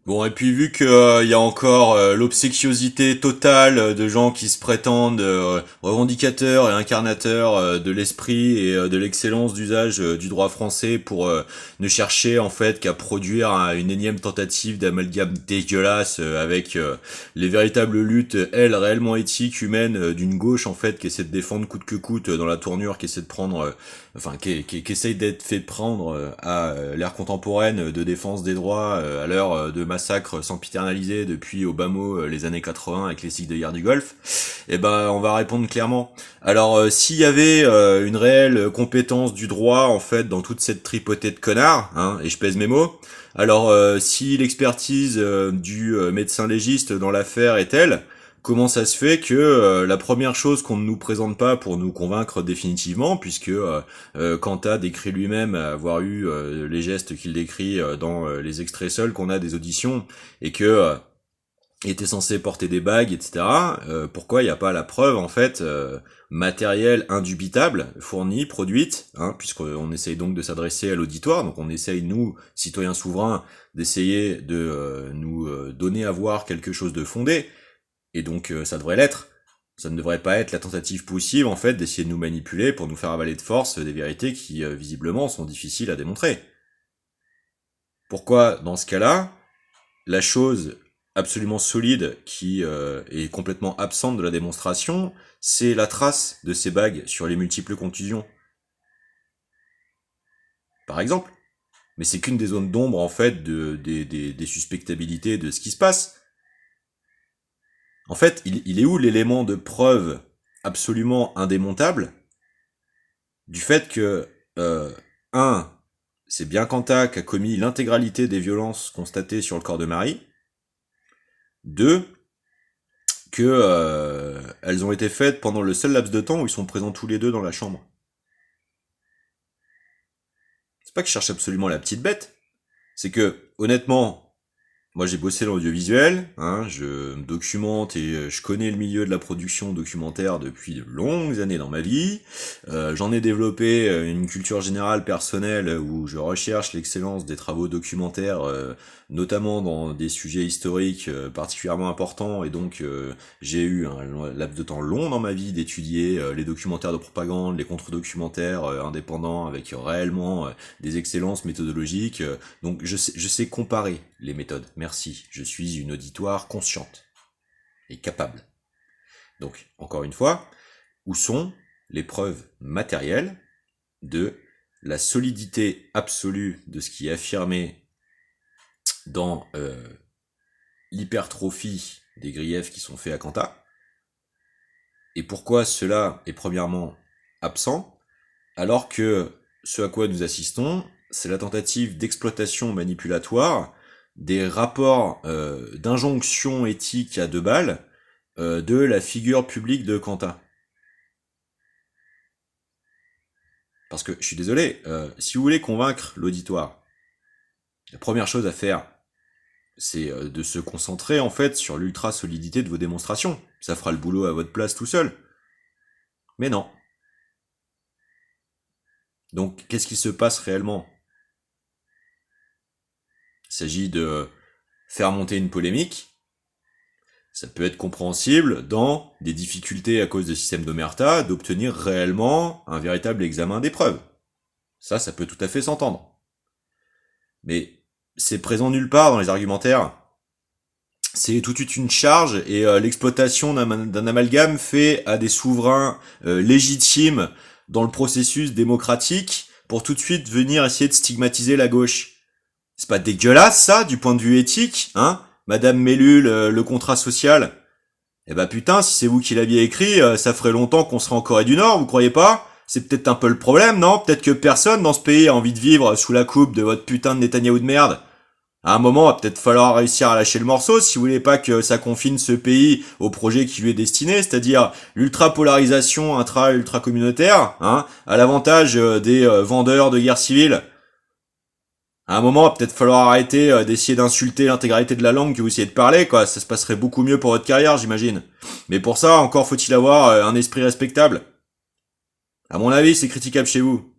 Bon, et puis vu que il y a encore l'obséquiosité totale de gens qui se prétendent revendicateurs et incarnateurs de l'esprit et de l'excellence d'usage du droit français pour ne chercher en fait qu'à produire une énième tentative d'amalgame dégueulasse avec les véritables luttes, elles, réellement éthiques, humaines, d'une gauche en fait qui essaie de défendre coûte que coûte dans la tournure, qui essaie de prendre qui essaye d'être fait prendre à l'ère contemporaine de défense des droits à l'heure de massacres sempiternalisés depuis au bas mot les années 80 avec les cycles de guerre du Golfe, eh ben on va répondre clairement. Alors s'il y avait une réelle compétence du droit en fait dans toute cette tripotée de connards, hein, et je pèse mes mots, alors si l'expertise du médecin légiste dans l'affaire est telle, comment ça se fait que la première chose qu'on ne nous présente pas pour nous convaincre définitivement, puisque Kanta décrit lui-même avoir eu les gestes qu'il décrit dans les extraits seuls qu'on a des auditions, et que il était censé porter des bagues, etc. Pourquoi il n'y a pas la preuve en fait matérielle indubitable fournie, produite, hein, puisqu'on essaye donc de s'adresser à l'auditoire, donc on essaye nous, citoyens souverains, d'essayer de nous donner à voir quelque chose de fondé, et donc ça devrait l'être. Ça ne devrait pas être la tentative possible en fait d'essayer de nous manipuler pour nous faire avaler de force des vérités qui visiblement sont difficiles à démontrer. Pourquoi dans ce cas-là, la chose absolument solide qui est complètement absente de la démonstration, c'est la trace de ces bagues sur les multiples contusions, par exemple. Mais c'est qu'une des zones d'ombre en fait des suspectabilités de ce qui se passe. En fait, il est où l'élément de preuve absolument indémontable du fait que, un, c'est bien Kanta qui a commis l'intégralité des violences constatées sur le corps de Marie, deux, que elles ont été faites pendant le seul laps de temps où ils sont présents tous les deux dans la chambre. C'est pas que je cherche absolument la petite bête, c'est que, honnêtement, moi j'ai bossé dans l'audiovisuel, hein, je me documente et je connais le milieu de la production documentaire depuis de longues années dans ma vie. J'en ai développé une culture générale personnelle où je recherche l'excellence des travaux documentaires, notamment dans des sujets historiques particulièrement importants, et donc j'ai eu un laps de temps long dans ma vie d'étudier les documentaires de propagande, les contre-documentaires indépendants avec réellement des excellences méthodologiques. Donc je sais comparer les méthodes. Merci, je suis une auditoire consciente et capable. Donc, encore une fois, où sont les preuves matérielles de la solidité absolue de ce qui est affirmé dans l'hypertrophie des griefs qui sont faits à Kanta? Et pourquoi cela est premièrement absent, alors que ce à quoi nous assistons, c'est la tentative d'exploitation manipulatoire des rapports d'injonction éthique à deux balles de la figure publique de Kanta. Parce que, je suis désolé, si vous voulez convaincre l'auditoire, la première chose à faire, c'est de se concentrer en fait sur l'ultra solidité de vos démonstrations. Ça fera le boulot à votre place tout seul. Mais non. Donc, qu'est-ce qui se passe réellement? Il s'agit de faire monter une polémique. Ça peut être compréhensible dans des difficultés à cause de systèmes d'omerta d'obtenir réellement un véritable examen des preuves. Ça peut tout à fait s'entendre. Mais c'est présent nulle part dans les argumentaires. C'est tout de suite une charge et l'exploitation d'un amalgame fait à des souverains légitimes dans le processus démocratique pour tout de suite venir essayer de stigmatiser la gauche. C'est pas dégueulasse ça du point de vue éthique, hein, Madame Mellul, le contrat social? Eh ben putain, si c'est vous qui l'aviez écrit, ça ferait longtemps qu'on serait en Corée du Nord, vous croyez pas? C'est peut-être un peu le problème, non? Peut-être que personne dans ce pays a envie de vivre sous la coupe de votre putain de Netanyahou de merde. À un moment, il va peut-être falloir réussir à lâcher le morceau si vous voulez pas que ça confine ce pays au projet qui lui est destiné, c'est-à-dire l'ultra-polarisation intra-ultra-communautaire, hein, à l'avantage des vendeurs de guerre civile. À un moment, il va peut-être falloir arrêter d'essayer d'insulter l'intégralité de la langue que vous essayez de parler, quoi. Ça se passerait beaucoup mieux pour votre carrière, j'imagine. Mais pour ça, encore faut-il avoir un esprit respectable. À mon avis, c'est critiquable chez vous.